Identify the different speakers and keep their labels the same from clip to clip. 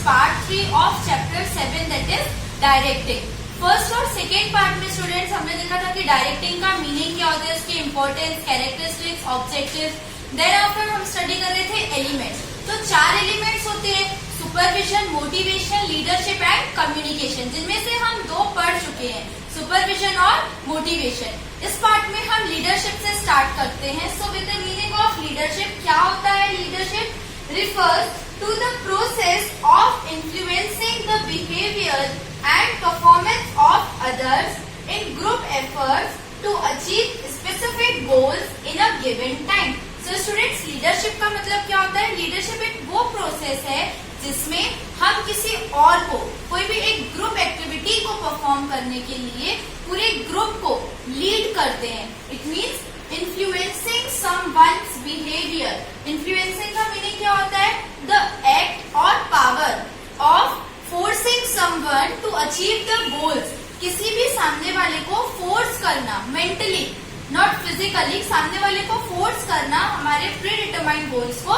Speaker 1: Part 3 of chapter 7 that is directing. First और second part में students हमने देखा था कि डायरेक्टिंग का मीनिंग क्या होता है, उसकी importance, characteristics, objectives. Then after हम स्टडी कर रहे थे एलिमेंट्स। तो 4 एलिमेंट्स होते हैं, supervision, motivation, leadership and communication, जिनमें से हम 2 पढ़ चुके हैं, सुपरविजन और मोटिवेशन। इस पार्ट में हम लीडरशिप से स्टार्ट करते हैं। So with the meaning of leadership, क्या होता है leadership? Refers to the process of influencing the behaviour and performance of others in group efforts to achieve specific goals in a given time. So students, leadership का मतलब क्या होता है? Leadership एक वो प्रोसेस है जिसमें हम किसी और को, कोई भी एक ग्रुप एक्टिविटी को परफॉर्म करने के लिए पूरे ग्रुप को लीड करते हैं। It means influencing someone's behaviour. Influencing का मीनिंग क्या होता है? The act or power of forcing someone to achieve the goals. किसी भी सामने वाले को फोर्स करना, मेंटली नॉट फिजिकली, सामने वाले को फोर्स करना हमारे प्री डिटरमाइंड गोल्स को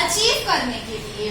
Speaker 1: अचीव करने के लिए।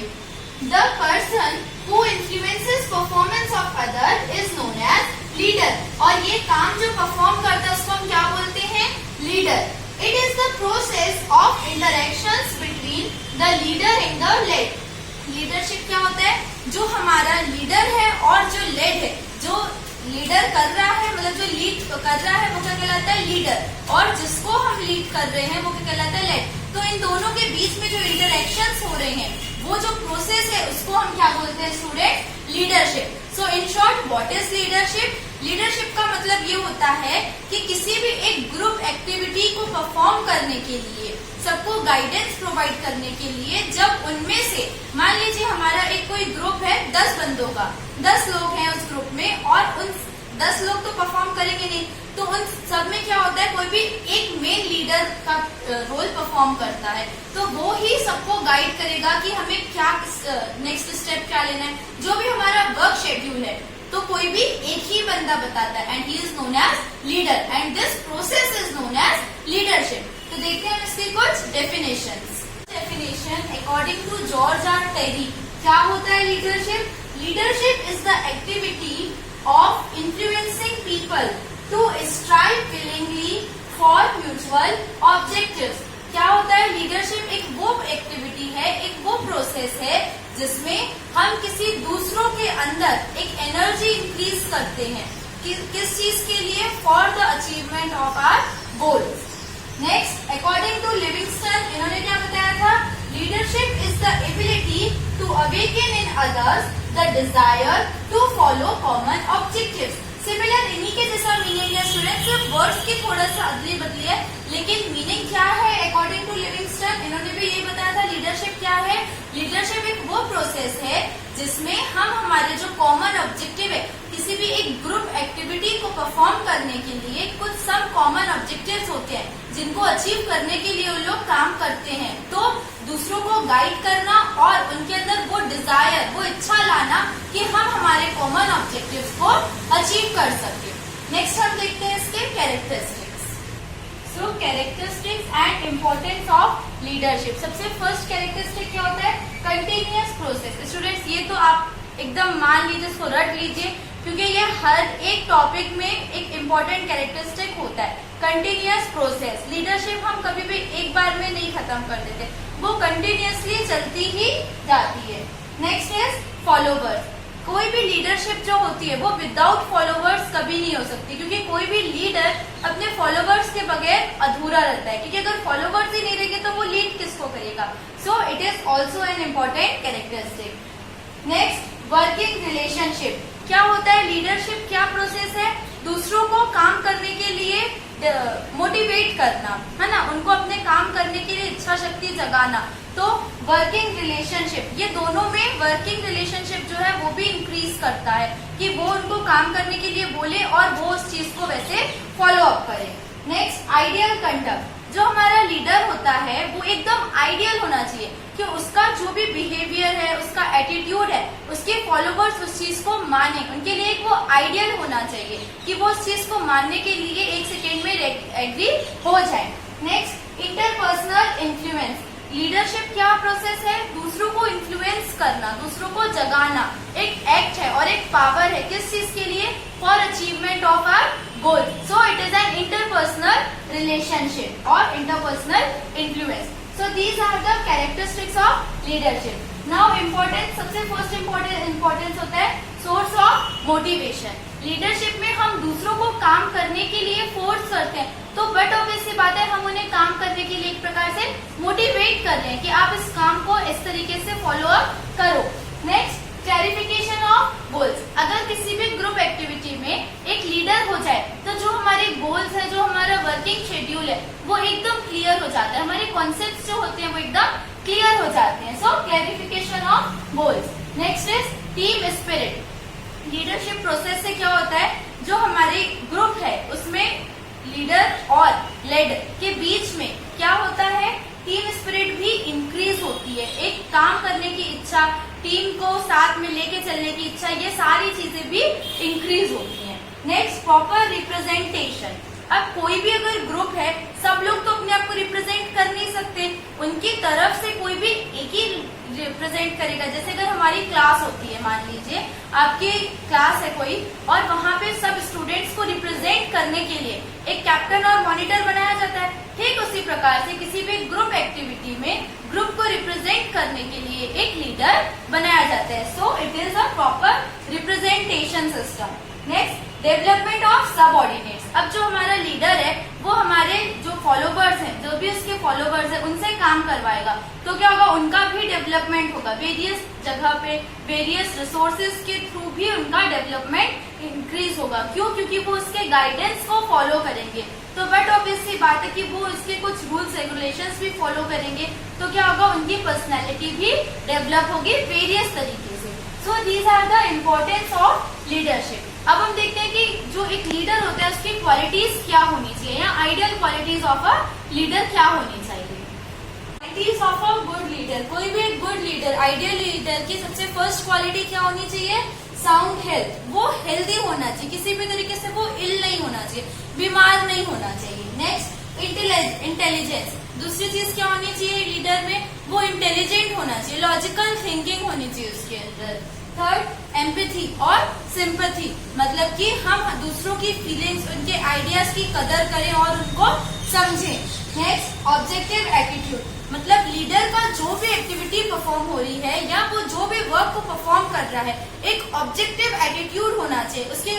Speaker 1: The person who influences performance of other is known as leader. और ये काम जो परफॉर्म करता है उसको हम क्या बोलते हैं? Leader. It is the process of interactions between the leader and the led. Leadership क्या होता है? जो हमारा लीडर है और जो लेड है, जो लीडर कर रहा है, मतलब जो लीड कर रहा है वो क्या कहलाता है? लीडर। और जिसको हम लीड कर रहे हैं वो क्या कहलाता है? लेड। तो इन दोनों के बीच में जो इंटरेक्शंस हो रहे हैं, वो जो प्रोसेस है उसको हम क्या बोलते हैं student? Leadership. So in short, what is leadership? Leadership का मतलब ये होता है कि किसी भी एक ग्रुप एक्टिविटी को परफॉर्म करने के लिए, सबको गाइडेंस प्रोवाइड करने के लिए, जब उनमें से मान लीजिए हमारा एक कोई ग्रुप है 10 बंदों का, 10 लोग हैं उस ग्रुप में और उन 10 लोग तो परफॉर्म करेंगे नहीं, तो उन सब में क्या होता है? कोई भी एक मेन लीडर का रोल परफॉर्म करता है, तो वो ही सबको गाइड करेगा कि हमें क्या नेक्स्ट स्टेप क्या लेना है। जो भी हमारा वर्क शेड्यूल है तो कोई भी एक ही बंदा बताता है, and he is known as leader, and this process is known as leadership. तो देखते हैं इसकी कुछ definitions. Definition according to George R Terry, क्या होता है leadership? Leadership is the activity of influencing people to strive willingly for mutual objectives. क्या होता है? लीडरशिप एक वो एक्टिविटी है, एक वो प्रोसेस है जिसमें हम किसी दूसरों के अंदर एक एनर्जी इंक्रीज करते हैं। किस चीज के लिए? For the achievement of our goals. Next, according to Livingston, इन्होंने क्या बताया था? Leadership is the ability to awaken in others the desire to follow common objectives. Similar इन्हीं के जैसा मीनिंग है स्टूडेंट, सिर्फ वर्ड्स की थोड़ा सा अदली बदली है, लेकिन मीनिंग क्या है? अकॉर्डिंग टू लिविंगस्टन, इन्होंने भी यही बताया था लीडरशिप क्या है? लीडरशिप एक वो प्रोसेस है जिसमें हम हमारे जो कॉमन ऑब्जेक्टिव है, किसी भी एक ग्रुप एक्टिविटी को परफॉर्म करने के लिए कुछ सब कॉमन ऑब्जेक्टिव्स होते हैं जिनको अचीव करने के लिए वो लोग काम करते हैं। तो दूसरों को गाइड करना और उनके अंदर वो डिजायर, वो इच्छा लाना कि हम हमारे कॉमन ऑब्जेक्टिव्स को अचीव कर सके। नेक्स्ट हम देखते हैं इसके characteristics. So characteristics and importance of leadership. सबसे फर्स्ट कैरेक्टरिस्टिक क्या होता है? Continuous process. स्टूडेंट्स, ये तो आप एकदम मान लीजिए, इसको रट लीजिए, क्योंकि ये हर एक टॉपिक में एक इम्पोर्टेंट कैरेक्टरिस्टिक होता है। कंटिन्यूअस प्रोसेस, लीडरशिप हम कभी भी एक बार में नहीं खत्म कर देते, वो कंटिन्यूअसली चलती ही जाती है। Next is followers. कोई भी लीडरशिप जो होती है वो विदाउट फॉलोवर्स कभी नहीं हो सकती, क्योंकि कोई भी लीडर अपने फॉलोवर्स के बगैर अधूरा रहता है, क्योंकि अगर फॉलोवर्स ही नहीं रहेंगे तो वो लीड किसको करेगा? सो it is also an important characteristic. Next, working relationship. क्या होता है? लीडरशिप क्या प्रोसेस है? दूसरों को काम करने के लिए मोटिवेट करना, है ना, उनको अपने काम करने के लिए इच्छा शक्ति जगाना। तो वर्किंग रिलेशनशिप, ये दोनों में वर्किंग रिलेशनशिप जो है वो भी इंक्रीज करता है कि वो उनको काम करने के लिए बोले और वो उस चीज को वैसे फॉलो अप करे। Next, ideal conduct. जो हमारा लीडर होता है वो एकदम आइडियल होना चाहिए कि उसका जो भी बिहेवियर है, उसका एटीट्यूड है, उसके फॉलोवर्स उस चीज को माने, उनके लिए एक वो आइडियल होना चाहिए कि वो उस चीज को मानने के लिए 1 सेकेंड में एग्री हो जाए। Next, interpersonal influence. लीडरशिप क्या प्रोसेस है? दूसरों को इन्फ्लुएंस करना, दूसरों को जगाना, एक एक्ट है और एक पावर है। किस चीज के लिए? For achievement of our goal. So it is an interpersonal relationship और interpersonal influence. So these are the characteristics of leadership. Now importance, सबसे फर्स्ट इम्पोर्टेंस होता है सोर्स ऑफ मोटिवेशन। लीडरशिप में हम दूसरों को काम करने के लिए फोर्स करते हैं, तो बट ऑब्वियस सी बात है हम उन्हें काम करने के लिए एक प्रकार से मोटिवेट कर रहे हैं कि आप इस काम को इस तरीके से फॉलो अप करो। Next, clarification of goals. अगर किसी भी ग्रुप एक्टिविटी में एक लीडर हो जाए तो जो हमारे गोल्स है, जो हमारा वर्किंग शेड्यूल है, वो एकदम क्लियर हो जाता है, हमारे कॉन्सेप्ट जो होते हैं वो एकदम क्लियर हो जाते हैं। So clarification of goals. Next is team spirit. Leadership process से क्या होता है, जो हमारे ग्रुप है उसमें लीडर और लेड के बीच में क्या होता है, टीम स्पिरिट भी इंक्रीज होती है। एक काम करने की इच्छा, टीम को साथ में लेके चलने की इच्छा, ये सारी चीजें भी इंक्रीज होती हैं। Next, proper representation. अब कोई भी अगर ग्रुप है, सब लोग तो अपने आप को रिप्रेजेंट कर नहीं सकते, उनकी तरफ से कोई भी एक ही रिप्रेजेंट करेगा। जैसे अगर हमारी क्लास होती है, मान लीजिए आपकी क्लास है कोई, और वहां पे सब स्टूडेंट्स को रिप्रेजेंट करने के लिए एक कैप्टन और मॉनिटर बनाया जाता है। ठीक उसी प्रकार से किसी भी ग्रुप एक्टिविटी में ग्रुप को रिप्रेजेंट करने के लिए एक लीडर बनाया जाता है। So it is a proper representation system. Next, development of subordinates. अब जो हमारा लीडर है वो हमारे जो फॉलोवर्स हैं, जो भी उसके फॉलोवर्स हैं, उनसे काम करवाएगा, तो क्या होगा, उनका भी डेवलपमेंट होगा। वेरियस जगह पे वेरियस रिसोर्सेज के थ्रू भी उनका डेवलपमेंट इंक्रीज होगा। क्यों? क्योंकि वो उसके गाइडेंस को फॉलो करेंगे। तो बट ऑब्वियसली बात है कि वो उसके कुछ रूल्स रेगुलेशंस भी फॉलो करेंगे, तो क्या होगा, उनकी पर्सनैलिटी भी डेवलप होगी वेरियस तरीके से। So these are the importance of leadership. अब हम देखते हैं कि जो एक लीडर होता है उसकी क्वालिटीज क्या होनी चाहिए, या ideal qualities of a leader क्या होनी चाहिए। Qualities of a good leader. कोई भी एक गुड लीडर, आइडियल लीडर की सबसे फर्स्ट क्वालिटी क्या होनी चाहिए? Sound health. वो हेल्दी होना चाहिए, किसी भी तरीके से वो इल नहीं होना चाहिए, बीमार नहीं होना चाहिए। Next, intelligence. दूसरी चीज क्या होनी चाहिए लीडर में? वो इंटेलिजेंट होना चाहिए, लॉजिकल थिंकिंग होनी चाहिए उसके अंदर। थर्ड, एम्पैथी और सिंपैथी, मतलब कि हम दूसरों की फीलिंग्स, उनके आइडियाज की कदर करें और उनको समझें। नेक्स्ट, ऑब्जेक्टिव एटीट्यूड, मतलब लीडर का जो भी एक्टिविटी परफॉर्म हो रही है या वो जो भी वर्क को परफॉर्म कर रहा है, एक ऑब्जेक्टिव एटीट्यूड होना चाहिए उसके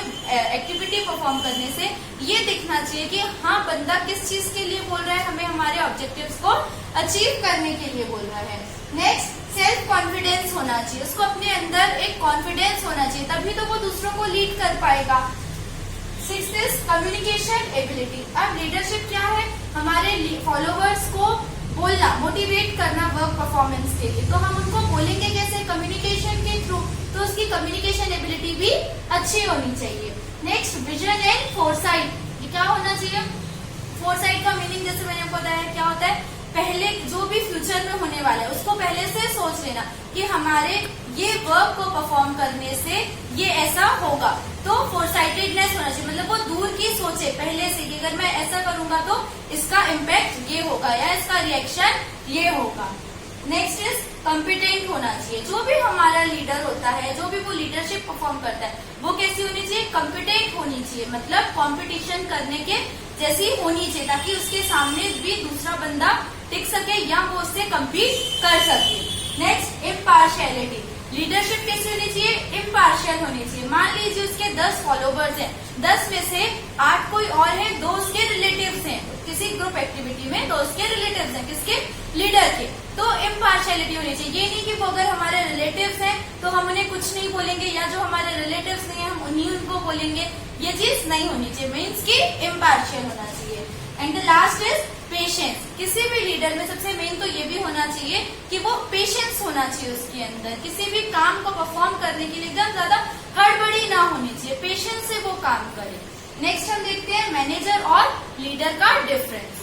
Speaker 1: एक्टिविटी परफॉर्म करने से। ये दिखना चाहिए कि हाँ, बंदा किस चीज के लिए बोल रहा है, हमें हमारे ऑब्जेक्टिव्स को अचीव करने के लिए बोल रहा है। नेक्स्ट, सेल्फ कॉन्फिडेंस होना चाहिए, उसको अपने अंदर एक कॉन्फिडेंस होना चाहिए, तभी तो वो दूसरों को लीड कर पाएगा। Sixth is communication ability. अब लीडरशिप क्या है? हमारे फॉलोवर्स को बोलना, मोटिवेट करना वर्क परफॉर्मेंस के लिए। तो हम उनको बोलेंगे कैसे? कम्युनिकेशन के थ्रू। तो उसकी कम्युनिकेशन एबिलिटी भी अच्छी होनी चाहिए। Next, vision and foresight. ये क्या होना चाहिए? फोरसाइट का मीनिंग जैसे मैंने आपको बताया क्या होता है, पहले जो भी फ्यूचर में होने वाला है उसको पहले से सोच लेना कि हमारे ये वर्क को परफॉर्म करने से ये ऐसा होगा। तो फोरसाइटेडनेस होना चाहिए, मतलब वो दूर की सोचे पहले से कि अगर मैं ऐसा करूंगा तो इसका इम्पैक्ट ये होगा या इसका रिएक्शन ये होगा। नेक्स्ट इज कॉम्पिटेंट होना चाहिए। जो भी हमारा लीडर होता है, जो भी वो लीडरशिप परफॉर्म करता है, वो कैसी होनी चाहिए? कॉम्पिटेंट होनी चाहिए, मतलब कंपटीशन करने के जैसी होनी चाहिए, ताकि उसके सामने भी दूसरा बंदा टिक सके या वो उससे कम्पीट कर सके। Next, impartiality. लीडरशिप कैसी होनी चाहिए? इम्पार्शियल होनी चाहिए। मान लीजिए उसके 10 फॉलोवर्स हैं, 10 में से 8 कोई और है, 2 उसके रिलेटिव्स हैं, किसी ग्रुप एक्टिविटी में 2 उसके रिलेटिव्स हैं, किसके? लीडर के। तो इम्पार्शियलिटी होनी चाहिए। ये नहीं कि वो अगर हमारे रिलेटिव्स हैं तो हम उन्हें कुछ नहीं बोलेंगे, या जो हमारे रिलेटिव्स नहीं है हम उन्हीं उनको बोलेंगे, ये चीज नहीं होनी चाहिए। मीन्स की इम्पार्शियल होना चाहिए। And the last is patience. किसी भी लीडर में सबसे मेन तो ये भी होना चाहिए कि वो पेशेंस होना चाहिए उसके अंदर, किसी भी काम को परफॉर्म करने के लिए एकदम ज्यादा हड़बड़ी ना होनी चाहिए, पेशेंस से वो काम करे। नेक्स्ट हम देखते हैं मैनेजर और लीडर का difference.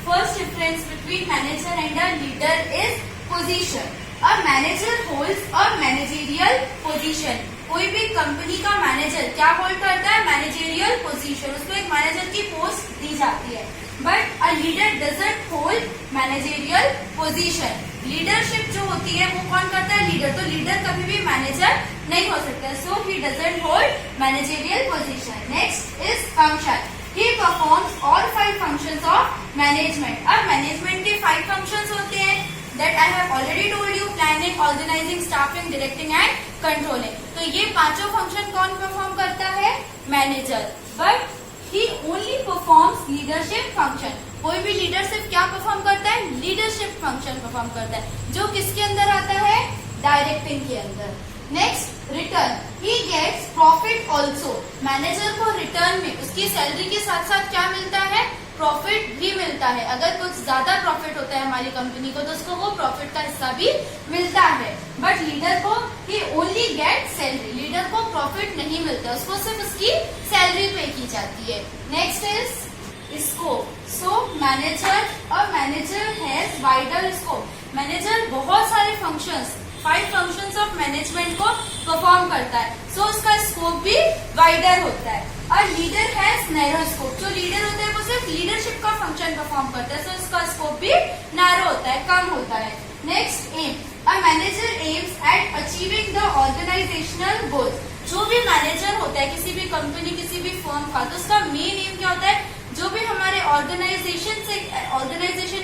Speaker 1: First difference between manager and a leader is position. A manager holds a managerial position. कोई भी कंपनी का मैनेजर क्या होल्ड करता है? Managerial position. उसको एक मैनेजर की पोस्ट दी जाती है। But a leader doesn't hold managerial position. Leadership जो होती है वो कौन करता है? लीडर। तो लीडर कभी भी मैनेजर नहीं हो सकता, so he doesn't hold managerial position. Next is function. He performs all 5 functions of management. अब मैनेजमेंट के 5 फंक्शंस होते हैं that I have already told you, planning, organising, staffing, directing and controlling. तो ये पांचों फंक्शन कौन परफॉर्म करता है? Manager. But he only performs leadership function. कोई भी लीडरशिप क्या परफॉर्म करता है? लीडरशिप फंक्शन परफॉर्म करता है, जो किसके अंदर आता है? डायरेक्टिंग के अंदर। Next return. He gets profit also. Manager को रिटर्न में उसकी सैलरी के साथ साथ क्या मिलता है? प्रॉफिट भी मिलता है। अगर कुछ ज्यादा प्रॉफिट होता है हमारी कंपनी को तो उसको वो प्रॉफिट का हिस्सा भी मिलता है। बट लीडर को ही ओनली गेट सैलरी। लीडर को प्रॉफिट नहीं मिलता, उसको सिर्फ उसकी सैलरी पे की जाती है। Next is scope. So manager has wider scope. Manager बहुत सारे फंक्शंस, 5 फंक्शंस ऑफ मैनेजमेंट को परफॉर्म करता है, सो उसका स्कोप भी वाइडर होता है। और लीडर हैज नैरो स्कोप। जो लीडर होता है वो सिर्फ लीडरशिप का फंक्शन परफॉर्म करता है, सो उसका स्कोप भी नैरो होता है, कम होता है। Next aim. A manager aims at achieving the organisational goals. जो भी मैनेजर होता है किसी भी कंपनी, किसी भी फर्म का, तो उसका मेन एम क्या होता है? जो भी हमारे ऑर्गेनाइजेशन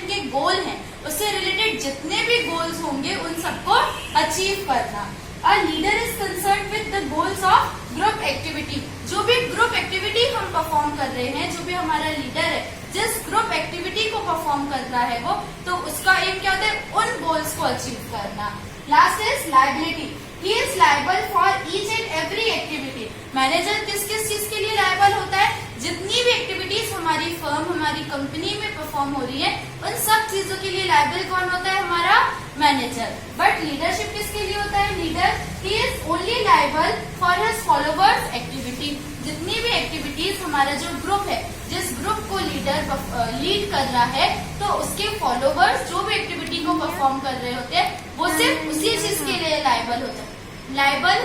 Speaker 1: के गोल हैं उससे रिलेटेड जितने भी गोल्स होंगे उन सबको अचीव करना। A leader is concern with the goals of group activity. जो भी ग्रुप एक्टिविटी हम परफॉर्म कर रहे हैं, जो भी हमारा लीडर है जिस ग्रुप एक्टिविटी को परफॉर्म कर रहा है वो, तो उसका एम क्या होता है? उन गोल्स को अचीव करना। Last is liability. He is liable for each and every activity. Manager किस किस चीज के लिए लायबल होता है? जितनी भी एक्टिविटीज हमारी फर्म, हमारी कंपनी में परफॉर्म हो रही है, उन सब चीजों के लिए लायबल कौन होता है? हमारा मैनेजर। बट लीडरशिप किसके लिए होता है? Leader he is only liable for his followers activity. जितनी भी एक्टिविटीज हमारा जो ग्रुप है, जिस ग्रुप को लीडर लीड कर रहा है, तो उसके फॉलोवर्स जो भी एक्टिविटी को परफॉर्म कर रहे होते हैं वो सिर्फ उसी चीज के लिए लायबल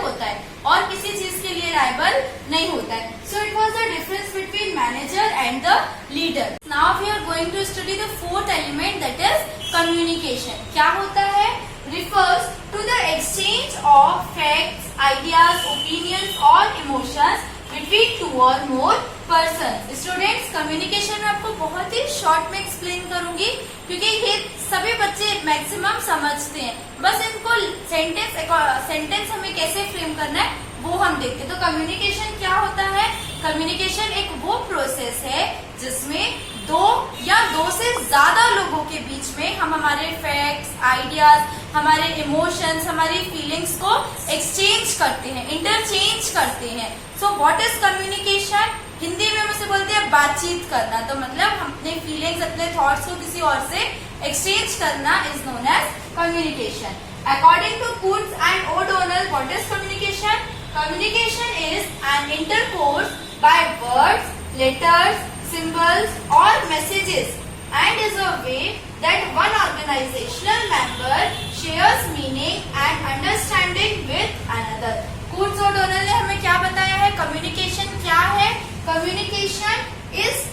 Speaker 1: होता है और किसी चीज के लिए लायबल नहीं होता है। So it was the difference between manager and the leader. Now we are going to study the 4th element that is communication. क्या होता है? Refers to the exchange of facts, ideas, opinions और emotions between 2 or more persons। स्टूडेंट्स, कम्युनिकेशन में आपको बहुत ही short में एक्सप्लेन करूंगी क्योंकि ये सभी बच्चे मैक्सिमम समझते हैं, बस इनको सेंटेंस हमें कैसे फ्रेम करना है वो हम देखते हैं। तो कम्युनिकेशन क्या होता है? कम्युनिकेशन एक वो प्रोसेस है जिसमें 2 या 2 से ज्यादा लोगों के बीच में हम हमारे फैक्ट्स, आइडियाज, हमारे इमोशंस, हमारी फीलिंग्स को एक्सचेंज करते हैं, इंटरचेंज करते हैं। So what is communication? Hindi में हम उसे बोलते हैं बातचीत करना। तो मतलब हम अपने फीलिंग्स, अपने थॉट्स को किसी और से एक्सचेंज करना is known as communication. According to Kurtz and O'Donnell, what is communication? Communication is an intercourse by words, letters, symbols or messages and is a way that one organizational member shares meaning and understanding with another। Kurtz O'Donnell ने हमें क्या बताया है? Communication क्या है? Communication is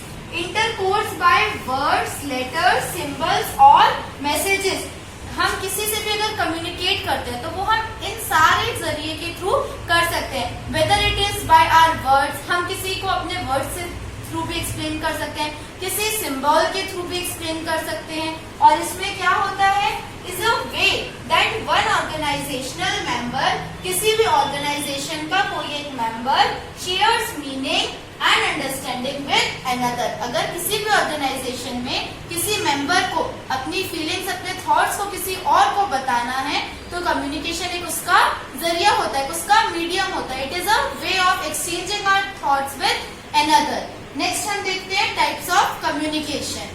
Speaker 1: intercourse by words, letters, symbols और messages। हम किसी से भी अगर कम्युनिकेट करते हैं तो वो हम इन सारे जरिए के थ्रू कर सकते हैं। Whether it is by our words, हम किसी को अपने वर्ड से थ्रू भी एक्सप्लेन कर सकते हैं, किसी सिंबल के थ्रू भी एक्सप्लेन कर सकते हैं। और इसमें क्या होता है? Is a way that one organisational member, किसी भी ऑर्गेनाइजेशन का कोई एक member shares meaning and understanding with another. अगर किसी भी ऑर्गेनाइजेशन में किसी मेंबर को अपनी फीलिंग्स, अपने थॉट्स को किसी और को बताना है तो कम्युनिकेशन एक उसका जरिया होता है, उसका मीडियम होता है। It is a way of exchanging our thoughts with another. Next हम देखते हैं types of communication.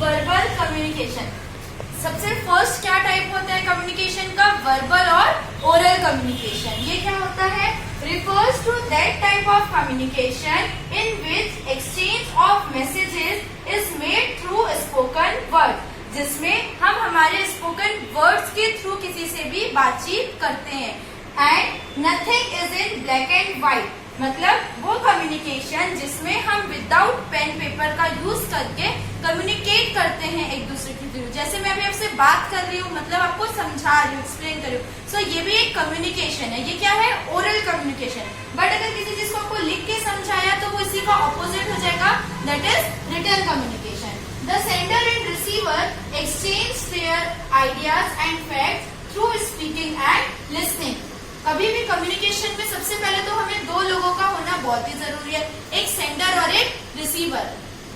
Speaker 1: Verbal communication. सबसे फर्स्ट क्या टाइप होता है कम्युनिकेशन का? वर्बल और ओरल कम्युनिकेशन। ये क्या होता है? refers to that type of communication in which exchange of messages is made through spoken word, जिसमें हम हमारे स्पोकन वर्ड्स के थ्रू किसी से भी बातचीत करते हैं। And nothing is in black and white. मतलब वो कम्युनिकेशन जिसमें हम विदाउट पेन पेपर का यूज करके कम्युनिकेट करते हैं एक दूसरे के थ्रू। जैसे मैं अभी आपसे बात कर रही हूँ, मतलब आपको समझा रही हूँ, एक्सप्लेन कर रही हूँ, सो ये भी एक कम्युनिकेशन है। ये क्या है? Oral communication. बट अगर किसी चीज को आपको लिख के समझाया तो वो इसी का ऑपोजिट हो जाएगा, that is written communication. The sender and receiver exchange their ideas and facts through speaking and listening. कभी भी कम्युनिकेशन में सबसे पहले तो हमें दो लोगों का होना बहुत ही जरूरी है, एक सेंडर और एक रिसीवर,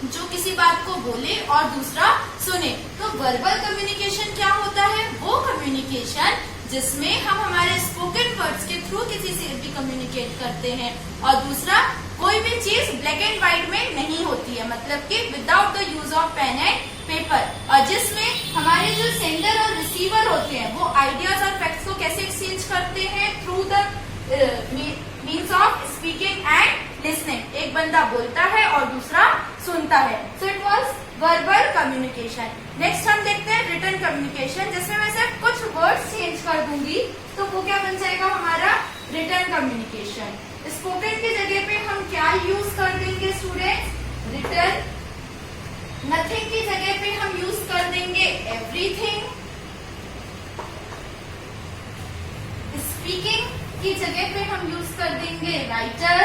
Speaker 1: जो किसी बात को बोले और दूसरा सुने। तो वर्बल कम्युनिकेशन क्या होता है? वो कम्युनिकेशन जिसमें हम हमारे स्पोकन वर्ड्स के थ्रू किसी से भी कम्युनिकेट करते हैं, और दूसरा कोई भी चीज ब्लैक एंड व्हाइट में नहीं होती है, मतलब कि without the use of pen and paper, और जिसमें हमारे जो सेंडर और रिसीवर होते हैं वो आइडियाज और फैक्ट्स को कैसे एक्सचेंज करते हैं? Through the means of speaking and listening. एक बंदा बोलता है और दूसरा सुनता है। So it was verbal communication. Next हम देखते हैं रिटन कम्युनिकेशन, जिसमें मैं सिर्फ कुछ वर्ड्स चेंज कर दूंगी तो वो क्या बन जाएगा हमारा? Written communication. स्पोकन की जगह पे हम क्या यूज कर देंगे स्टूडेंट्स? रिटन। नथिंग की जगह पे हम यूज कर देंगे एवरीथिंग। स्पीकिंग की जगह पे हम यूज कर देंगे राइटर,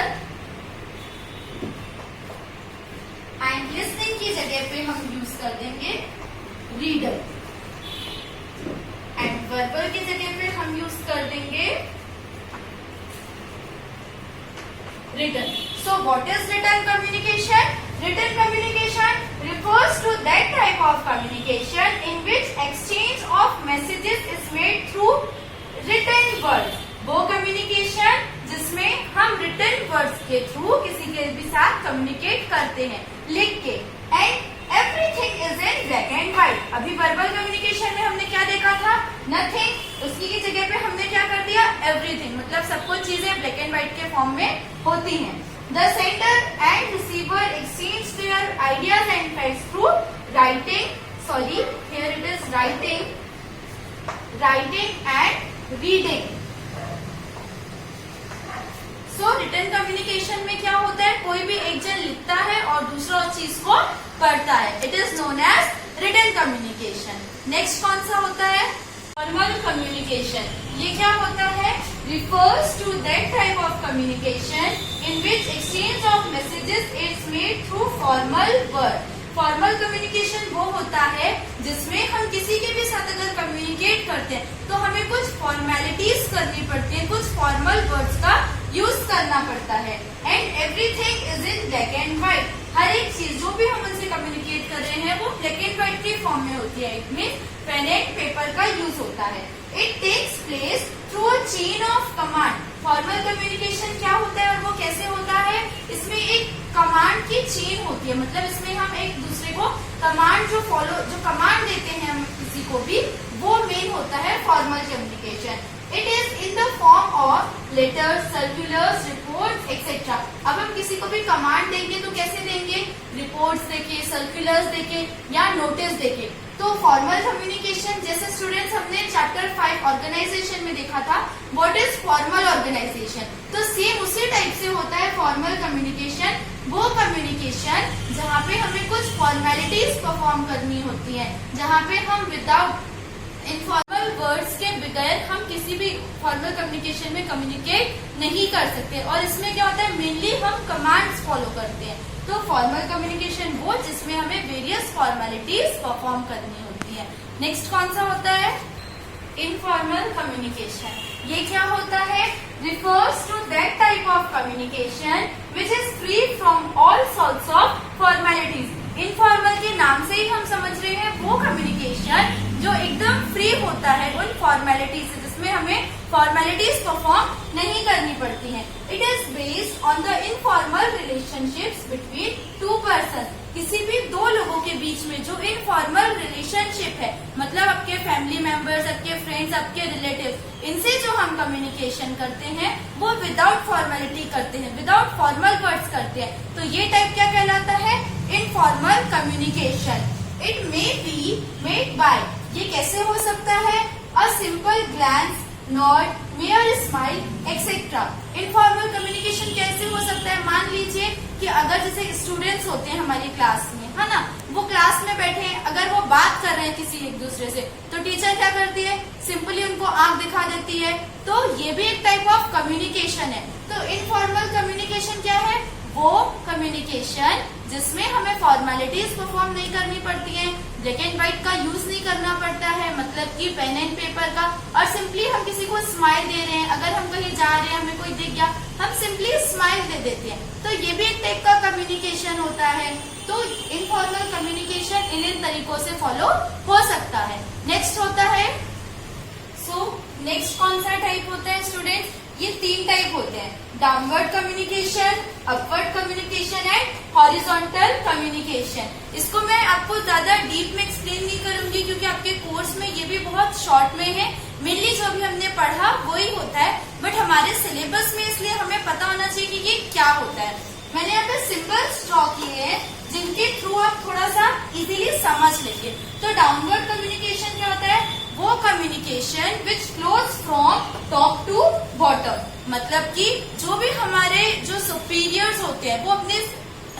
Speaker 1: एंड लिसनिंग की जगह पे हम यूज कर देंगे रीडर, एंड वर्बल की जगह पे हम यूज कर देंगे written. So what is written communication? Written communication refers to that type of communication in which exchange of messages is made through written words. वो communication जिसमें हम written words के थ्रू किसी के भी साथ communicate करते हैं लिख के, and everything is in black and white. अभी verbal communication में हमने क्या देखा था? Nothing. उसकी की जगह पे हमने क्या कर दिया? Everything. मतलब सब कुछ चीजें black and white के फॉर्म में होती हैं। The sender and receiver exchange their ideas and facts through writing. Sorry, here it is writing and reading. So written communication में क्या होता है? कोई भी एक जन लिखता है और दूसरा उस चीज को पढ़ता है। It is known as written communication. Next कौन सा होता है? Formal communication. ये क्या होता है? Refers to that type of communication in which exchange of messages is made through formal word. Formal communication वो होता है जिसमें हम किसी के भी साथ अगर कम्युनिकेट करते हैं तो हमें कुछ फॉर्मेलिटीज करनी पड़ती है, कुछ फॉर्मल वर्ड्स का यूज करना पड़ता है। And everything is in black and white. हर एक चीज जो भी हम उनसे कम्युनिकेट कर रहे हैं वो ब्लैक एंड व्हाइट के फॉर्म में होती है। It mean pen and paper का यूज होता है। It takes place through a chain of command. Formal communication क्या होता है और वो कैसे होता है? इसमें एक कमांड की चेन होती है, मतलब इसमें हम एक दूसरे को कमांड जो कमांड देते हैं हम किसी को भी, वो मेन होता है formal communication. It is in the form of letters, circulars, reports etcetera. अब हम किसी को भी कमांड देंगे तो कैसे देंगे? रिपोर्ट्स देके, सर्कुलर्स देके या नोटिस देके। तो फॉर्मल कम्युनिकेशन जैसे स्टूडेंट्स हमने चैप्टर 5 ऑर्गेनाइजेशन में देखा था, व्हाट इज फॉर्मल ऑर्गेनाइजेशन, तो सेम उसी टाइप से होता है फॉर्मल कम्युनिकेशन। वो कम्युनिकेशन जहाँ पे हमें कुछ फॉर्मेलिटीज परफॉर्म करनी होती है, जहाँ पे हम विदाउट इनफॉर्मल वर्ड्स के बगैर हम किसी भी फॉर्मल कम्युनिकेशन में कम्युनिकेट नहीं कर सकते। और इसमें क्या होता है? मेनली हम कमांड्स फॉलो करते हैं। तो फॉर्मल कम्युनिकेशन वो जिसमें हमें वेरियस फॉर्मेलिटीज परफॉर्म करनी होती है। नेक्स्ट कौन सा होता है? Informal communication. ये क्या होता है? Refers to that type of communication which is free from all sorts of formalities. Informal के नाम से ही हम समझ रहे हैं वो कम्युनिकेशन जो एकदम फ्री होता है उन फॉर्मेलिटीज से, जिसमें हमें फॉर्मेलिटीज परफॉर्म नहीं करनी पड़ती हैं। It is based on the informal relationships between two person. किसी भी दो लोगों के बीच में जो इनफॉर्मल रिलेशनशिप है, मतलब आपके फैमिली मेंबर्स, आपके फ्रेंड्स, आपके रिलेटिव्स, इनसे जो हम कम्युनिकेशन करते हैं वो विदाउट फॉर्मेलिटी करते हैं, विदाउट फॉर्मल वर्ड्स करते हैं। तो ये टाइप क्या कहलाता है? Informal communication. It may be made by, ये कैसे हो सकता है? A simple glance, nod, mere smile etcetera. Informal communication कैसे हो सकता है? मान लीजिए कि अगर जैसे स्टूडेंट्स होते हैं हमारी क्लास में, है ना, वो क्लास में बैठे हैं, अगर वो बात कर रहे हैं किसी एक दूसरे से, तो टीचर क्या करती है? सिंपली उनको आंख दिखा देती है। तो ये भी एक टाइप ऑफ कम्युनिकेशन है। तो इनफॉर्मल कम्युनिकेशन क्या है? वो कम्युनिकेशन जिसमें हमें फॉर्मेलिटीज परफॉर्म नहीं करनी पड़ती है, ब्लैक एंड व्हाइट का यूज नहीं करना पड़ता है, मतलब कि पेन एंड पेपर का, और सिंपली हम किसी को स्माइल दे रहे हैं। अगर हम कहीं जा रहे हैं, हमें कोई दिख गया, हम सिंपली स्माइल दे देते हैं। तो ये भी एक टाइप का कम्युनिकेशन होता है। तो इनफॉर्मल कम्युनिकेशन इन तरीकों से फॉलो हो सकता है। नेक्स्ट होता है, नेक्स्ट कौन सा टाइप होता है स्टूडेंट्स? ये 3 टाइप होते हैं, downward communication, upward communication and horizontal communication. इसको मैं आपको ज्यादा डीप में एक्सप्लेन नहीं करूंगी क्योंकि आपके कोर्स में ये भी बहुत शॉर्ट में है। मेनली जो भी हमने पढ़ा वही होता है, बट हमारे सिलेबस में इसलिए हमें पता होना चाहिए कि ये क्या होता है। मैंने यहाँ पे सिंबल्स ड्रॉ किए हैं जिनके थ्रू आप थोड़ा सा इजीली समझ लेंगे। तो डाउनवर्ड कम्युनिकेशन क्या होता है? वो communication which flows from top to bottom, मतलब कि जो भी हमारे जो सुपीरियर्स होते हैं वो अपने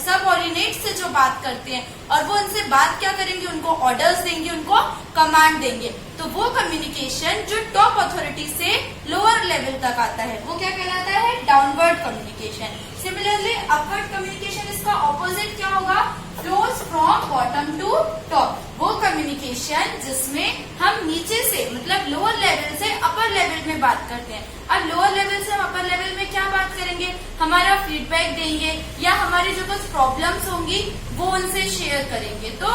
Speaker 1: सबऑर्डिनेट से जो बात करते हैं और वो उनसे बात क्या करेंगे? उनको ऑर्डर्स देंगे, उनको कमांड देंगे। तो वो कम्युनिकेशन जो टॉप अथॉरिटी से लोअर लेवल तक आता है वो क्या कहलाता है? Downward communication. Similarly upward communication, इसका ऑपोजिट क्या होगा? Flows from bottom to top. वो कम्युनिकेशन जिसमें हम नीचे से मतलब लोअर लेवल से अपर लेवल में बात करते हैं। अब लोअर लेवल से हम अपर लेवल में क्या बात करेंगे? हमारा फीडबैक देंगे या हमारी जो कुछ प्रॉब्लम्स होंगी वो उनसे शेयर करेंगे। तो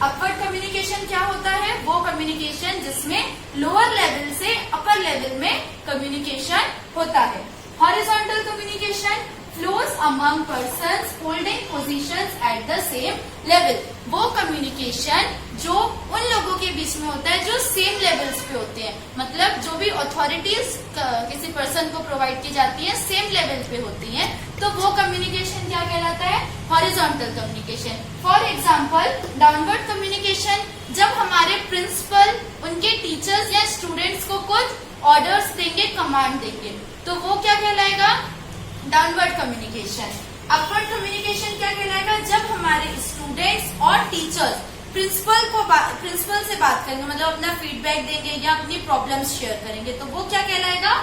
Speaker 1: अपवर्ड कम्युनिकेशन क्या होता है? वो कम्युनिकेशन जिसमें लोअर लेवल से अपर लेवल में कम्युनिकेशन होता है। Horizontal communication flows among persons holding positions at the same level। वो कम्युनिकेशन जो उन लोगों के बीच में होता है जो सेम लेवल्स पे होते हैं, मतलब जो भी अथॉरिटीज किसी पर्सन को प्रोवाइड की जाती है सेम लेवल पे होती हैं, तो वो कम्युनिकेशन क्या कहलाता है? Horizontal communication. For example downward communication, जब हमारे प्रिंसिपल उनके टीचर्स या स्टूडेंट्स को कुछ ऑर्डर्स देंगे, कमांड देंगे, तो वो क्या कहलाएगा? Downward communication. अपवर्ड कम्युनिकेशन क्या कहलाएगा? जब हमारे स्टूडेंट्स और टीचर्स प्रिंसिपल से बात करेंगे, मतलब अपना फीडबैक देंगे या अपनी प्रॉब्लम्स शेयर करेंगे, तो वो क्या कहलाएगा?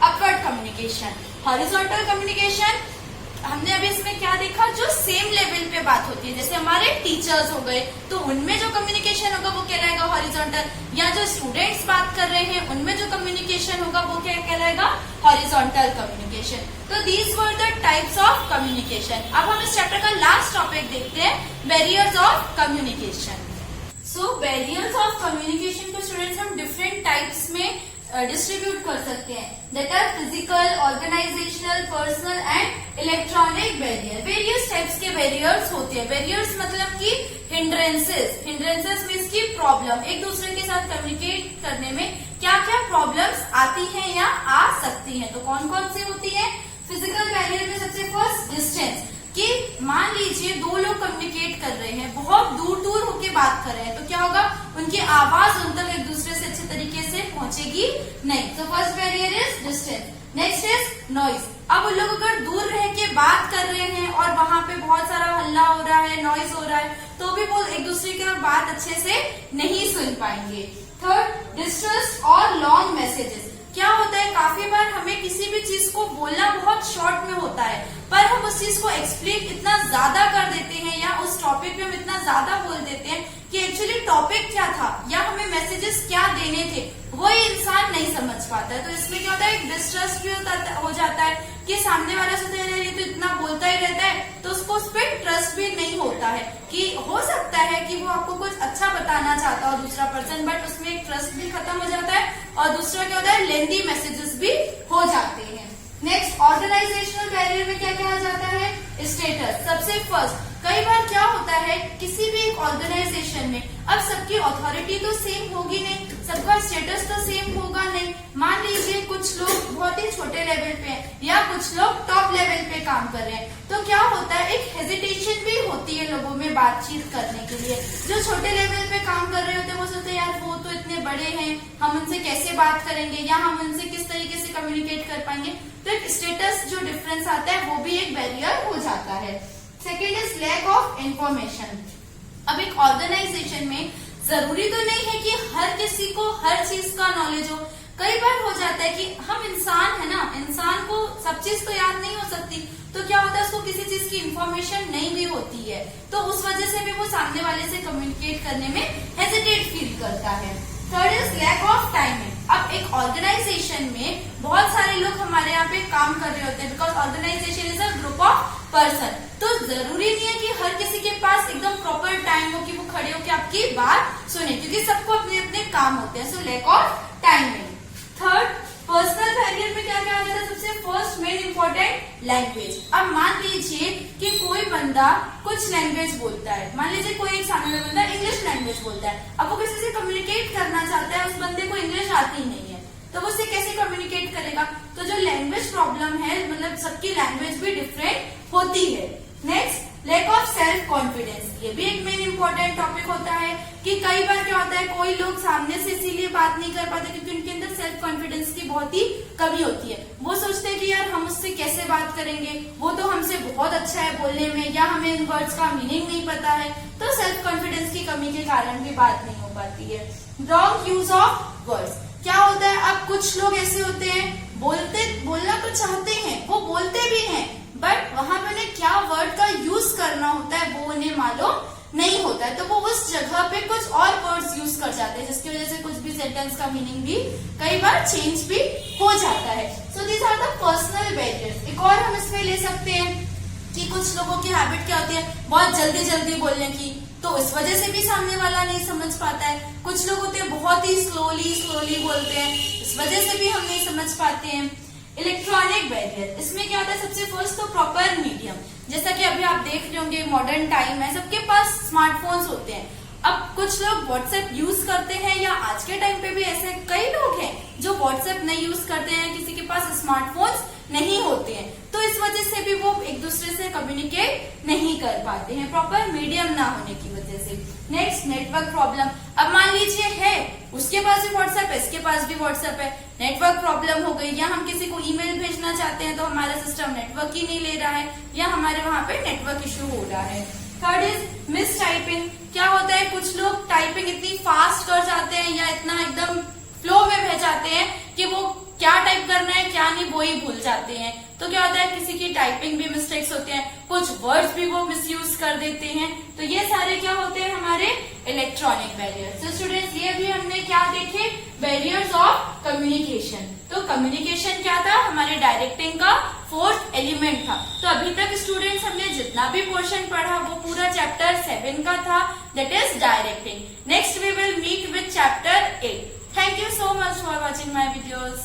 Speaker 1: Upward communication. हॉरिजॉन्टल कम्युनिकेशन, हमने अभी इसमें क्या देखा? जो सेम लेवल पे बात होती है, जैसे हमारे टीचर्स हो गए तो उनमें जो कम्युनिकेशन होगा वो कहलाएगा हॉरिजॉन्टल, या जो स्टूडेंट्स बात कर रहे हैं उनमें जो कम्युनिकेशन होगा वो क्या कहलाएगा? Horizontal communication. तो these were the types of communication. अब हम इस चैप्टर का लास्ट टॉपिक देखते हैं, barriers of communication. So barriers of communication को स्टूडेंट्स हम डिफरेंट टाइप्स में डिस्ट्रीब्यूट कर सकते हैं, that are physical, organisational, personal and electronic barrier. Various types के बैरियर्स होते हैं। बैरियर्स मतलब कि हिंड्रेंसेस। हिंड्रेंसेस मीन्स की प्रॉब्लम, एक दूसरे के साथ कम्युनिकेट करने में क्या क्या प्रॉब्लम्स आती हैं या आ सकती हैं। तो कौन कौन सी होती है? फिजिकल बैरियर में सबसे फर्स्ट डिस्टेंस, कि मान लीजिए 2 लोग कम्युनिकेट कर रहे हैं, बहुत दूर दूर होके बात कर रहे हैं, तो क्या होगा? उनकी आवाज उन तक एक दूसरे से अच्छे तरीके से पहुंचेगी नहीं। तो first barrier is distance. Next is noise. अब उन लोग अगर दूर रह के बात कर रहे हैं और वहां पे बहुत सारा हल्ला हो रहा है, नॉइज हो रहा है, तो भी वो एक दूसरे की बात अच्छे से नहीं सुन पाएंगे। थर्ड, डिस्ट्रेस और लॉन्ग मैसेजेस। क्या होता है? काफी बार हमें किसी भी चीज को बोलना बहुत शॉर्ट में होता है, पर हम उस चीज को एक्सप्लेन इतना ज्यादा कर देते हैं या उस टॉपिक पे हम इतना ज्यादा बोल देते हैं कि एक्चुअली टॉपिक क्या था या हमें मैसेजेस क्या देने थे वो ही इंसान नहीं समझ पाता है। तो इसमें क्या होता है? एक डिस्ट्रस्ट भी हो जाता है कि सामने वाला सोचता है ये तो इतना बोलता ही रहता है, तो उसको उस पर ट्रस्ट भी नहीं होता है। कि हो सकता है कि वो आपको कुछ अच्छा बताना चाहता हो दूसरा पर्सन, बट उसमें एक ट्रस्ट भी खत्म हो जाता है और दूसरा क्या होता है? लेंथी मैसेजेस भी हो जाते हैं। नेक्स्ट, ऑर्गेनाइजेशनल बैरियर में क्या कहा जाता है? स्टेटस। सबसे फर्स्ट, कई बार क्या होता है किसी भी एक ऑर्गेनाइजेशन में अब सबकी अथॉरिटी तो सेम होगी नहीं, सबका स्टेटस तो सेम होगा नहीं। मान लीजिए कुछ कुछ लोग बहुत ही छोटे लेवल पे हैं या कुछ लोग टॉप लेवल पे काम कर रहे हैं, तो क्या होता है एक हेजिटेशन भी होती है लोगों में बातचीत करने के लिए। जो छोटे लेवल पे काम कर रहे होते हैं वो सोचते हैं यार वो तो इतने बड़े हैं, हम उनसे कैसे बात करेंगे या हम उनसे किस तरीके से कम्युनिकेट कर पाएंगे। तो एक स्टेटस जो डिफरेंस आता है वो भी एक बैरियर हो जाता है। Second is lack of information. अब एक ऑर्गेनाइजेशन में जरूरी तो नहीं है कि हर किसी को हर चीज का नॉलेज हो। कई बार हो जाता है कि हम इंसान है ना, इंसान को सब चीज तो याद नहीं हो सकती, तो क्या होता है उसको किसी चीज की इंफॉर्मेशन नहीं भी होती है, तो उस वजह से भी वो सामने वाले से कम्युनिकेट करने में हेजिटेट फील करता है। Third is lack of timing. अब एक ऑर्गेनाइजेशन में बहुत सारे लोग हमारे यहाँ पे काम कर रहे होते हैं, because organisation is a group of person, तो जरूरी नहीं है कि हर किसी के पास एकदम प्रॉपर टाइम हो कि वो खड़े होकर आपकी बात सुने, क्योंकि सबको अपने अपने काम होते हैं। So lack of timing. Third, personal barrier में क्या क्या आ जाता है? सबसे फर्स्ट मेन इंपॉर्टेंट लैंग्वेज। अब मान लीजिए कि कोई बंदा कुछ लैंग्वेज बोलता है, मान लीजिए कोई एक सामने वाला बंदा इंग्लिश लैंग्वेज बोलता है, अब वो किसी से कम्युनिकेट करना चाहता है, उस बंदे को इंग्लिश आती नहीं है, तो वो उससे कैसे कम्युनिकेट करेगा? तो जो लैंग्वेज प्रॉब्लम है, मतलब सबकी लैंग्वेज भी डिफरेंट होती है। Next, lack of self confidence. ये भी एक मेन इंपॉर्टेंट टॉपिक होता है कि कई बार क्या होता है कोई लोग सामने से इसीलिए बात नहीं कर पाते क्योंकि उनके अंदर सेल्फ कॉन्फिडेंस की बहुत ही कमी होती है। वो सोचते हैं कि यार हम उससे कैसे बात करेंगे, वो तो हमसे बहुत अच्छा है बोलने में, या हमें इन वर्ड्स का मीनिंग नहीं पता है, तो सेल्फ कॉन्फिडेंस की कमी के कारण भी बात नहीं हो पाती है। Wrong use of words. क्या होता है, अब कुछ लोग ऐसे होते हैं बोलना तो चाहते हैं, वो बोलते भी हैं, बट वहां पे उन्हें क्या वर्ड का यूज करना होता है वो उन्हें मालूम नहीं होता है, तो वो उस जगह पे कुछ और वर्ड्स यूज कर जाते हैं, जिसकी वजह से कुछ भी सेंटेंस का मीनिंग भी कई बार चेंज भी हो जाता है। So these are the personal barriers. एक और हम इसमें ले सकते हैं कि कुछ लोगों की हैबिट क्या होती है बहुत जल्दी जल्दी बोलने की, तो इस वजह से भी सामने वाला नहीं समझ पाता है। कुछ लोग होते हैं बहुत ही स्लोली बोलते हैं, इस वजह से भी हम नहीं समझ पाते हैं। इलेक्ट्रॉनिक बैरियर, इसमें क्या होता है? सबसे फर्स्ट तो प्रॉपर मीडियम, जैसा कि अभी आप देख रहे होंगे मॉडर्न टाइम है, सबके पास स्मार्टफोन्स होते हैं। अब कुछ लोग व्हाट्सएप यूज करते हैं, या आज के टाइम पे भी ऐसे कई लोग हैं जो व्हाट्सएप नहीं यूज करते हैं, किसी के पास स्मार्टफोन्स नहीं होते हैं, तो इस वजह से भी वो एक दूसरे से कम्युनिकेट नहीं कर पाते हैं, प्रॉपर मीडियम ना होने की वजह से। Next, network problem. अब मान लीजिए है उसके पास भी व्हाट्सएप है, इसके पास भी व्हाट्सएप है, नेटवर्क प्रॉब्लम हो गई, या हम किसी को ईमेल भेजना चाहते हैं तो हमारा सिस्टम नेटवर्क ही नहीं ले रहा है, या हमारे वहां पे नेटवर्क इश्यू हो रहा है। Third is miss typing. क्या होता है, कुछ लोग टाइपिंग इतनी फास्ट कर जाते हैं या इतना एकदम फ्लो में बह जाते हैं कि वो क्या टाइप करना है क्या नहीं वो ही भूल जाते हैं, तो क्या होता है किसी की टाइपिंग भी मिस्टेक्स होते हैं, कुछ वर्ड्स भी वो मिसयूज कर देते हैं, तो ये सारे क्या होते हैं हमारे इलेक्ट्रॉनिक बैरियर्स। तो स्टूडेंट्स ये भी हमने क्या देखे, बैरियर्स ऑफ कम्युनिकेशन। तो कम्युनिकेशन क्या था, हमारे डायरेक्टिंग का फोर्थ एलिमेंट था। तो अभी तक स्टूडेंट्स हमने जितना भी पोर्शन पढ़ा वो पूरा चैप्टर 7 का था, that is directing. Next we will meet with chapter 8। Thank you so much for watching my videos.